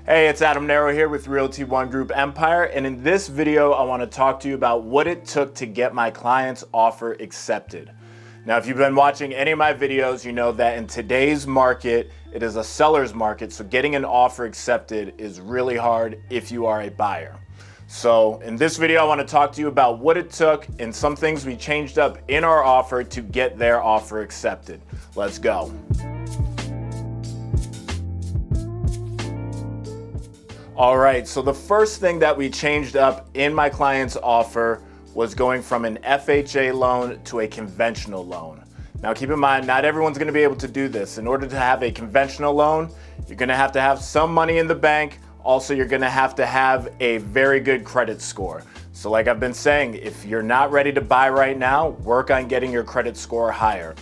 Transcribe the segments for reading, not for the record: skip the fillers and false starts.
Hey, it's Adam Narreau here with Realty One Group Empire, and in this video I want to talk to you about what it took to get my client's offer accepted. Now, if you've been watching any of my videos, you know that in today's market, it is a seller's market, so getting an offer accepted is really hard if you are a buyer. So in this video, I want to talk to you about what it took and some things we changed up in our offer to get their offer accepted. Let's go. All right, so the first thing that we changed up in my client's offer was going from an FHA loan to a conventional loan. Now keep in mind, not everyone's gonna be able to do this. In order to have a conventional loan, you're gonna have to have some money in the bank. Also, you're gonna have to have a very good credit score. So like I've been saying, if you're not ready to buy right now, work on getting your credit score higher.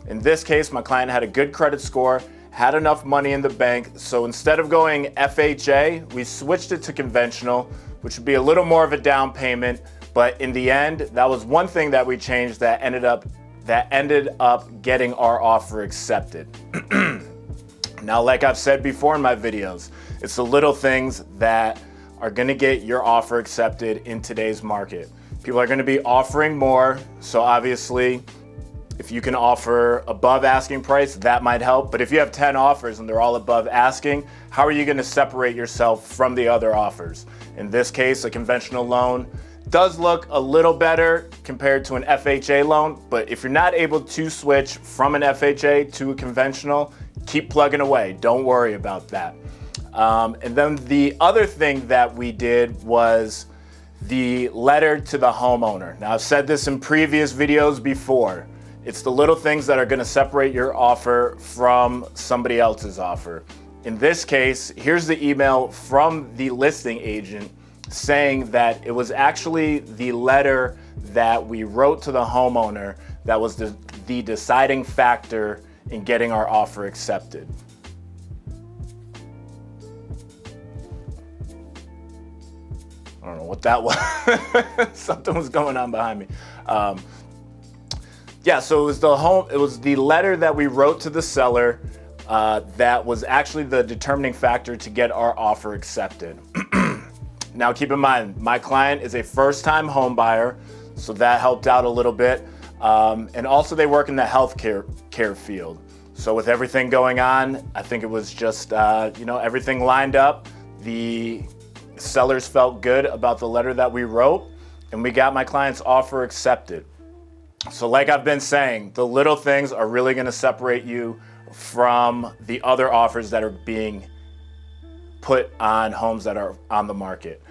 In this case, my client had a good credit score, had enough money in the bank, so instead of going FHA, we switched it to conventional, which would be a little more of a down payment, but in the end, that was one thing that we changed that ended up getting our offer accepted. Now, like I've said before in my videos, it's the little things that are gonna get your offer accepted in today's market. People are gonna be offering more, so obviously, if you can offer above asking price, that might help. But if you have 10 offers and they're all above asking, how are you gonna separate yourself from the other offers? In this case, a conventional loan does look a little better compared to an FHA loan, but if you're not able to switch from an FHA to a conventional, keep plugging away. Don't worry about that. And then the other thing that we did was the letter to the homeowner. Now, I've said this in previous videos before. It's the little things that are gonna separate your offer from somebody else's offer. In this case, here's the email from the listing agent saying that it was actually the letter that we wrote to the homeowner that was the deciding factor in getting our offer accepted. I don't know what that was. Something was going on behind me. Yeah, so it was the letter that we wrote to the seller that was actually the determining factor to get our offer accepted. Now keep in mind, my client is a first-time home buyer, so that helped out a little bit. And also they work in the healthcare field. So with everything going on, I think it was just, everything lined up. The sellers felt good about the letter that we wrote, and we got my client's offer accepted. So like I've been saying, the little things are really gonna separate you from the other offers that are being put on homes that are on the market.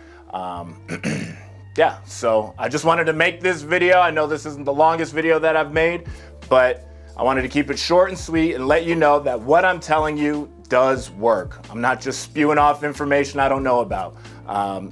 Yeah, so I just wanted to make this video. I know this isn't the longest video that I've made, but I wanted to keep it short and sweet and let you know that what I'm telling you does work. I'm not just spewing off information I don't know about.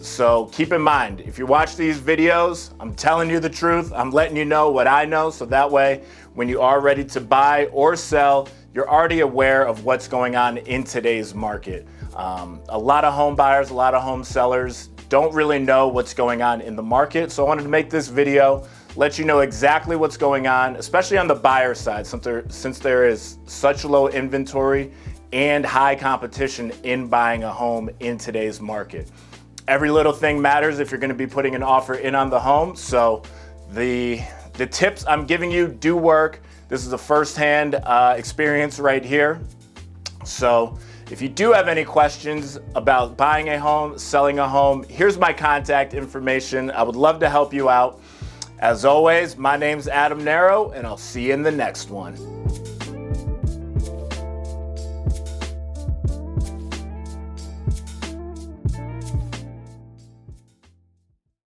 So keep in mind, if you watch these videos, I'm telling you the truth. I'm letting you know what I know, so that way, when you are ready to buy or sell, you're already aware of what's going on in today's market. A lot of home buyers, a lot of home sellers don't really know what's going on in the market, so I wanted to make this video, let you know exactly what's going on, especially on the buyer side, since there is such low inventory and high competition in buying a home in today's market. Every little thing matters if you're gonna be putting an offer in on the home, so the tips I'm giving you do work. This is a firsthand experience right here. So if you do have any questions about buying a home, selling a home, here's my contact information. I would love to help you out. As always, my name's Adam Narreau, and I'll see you in the next one.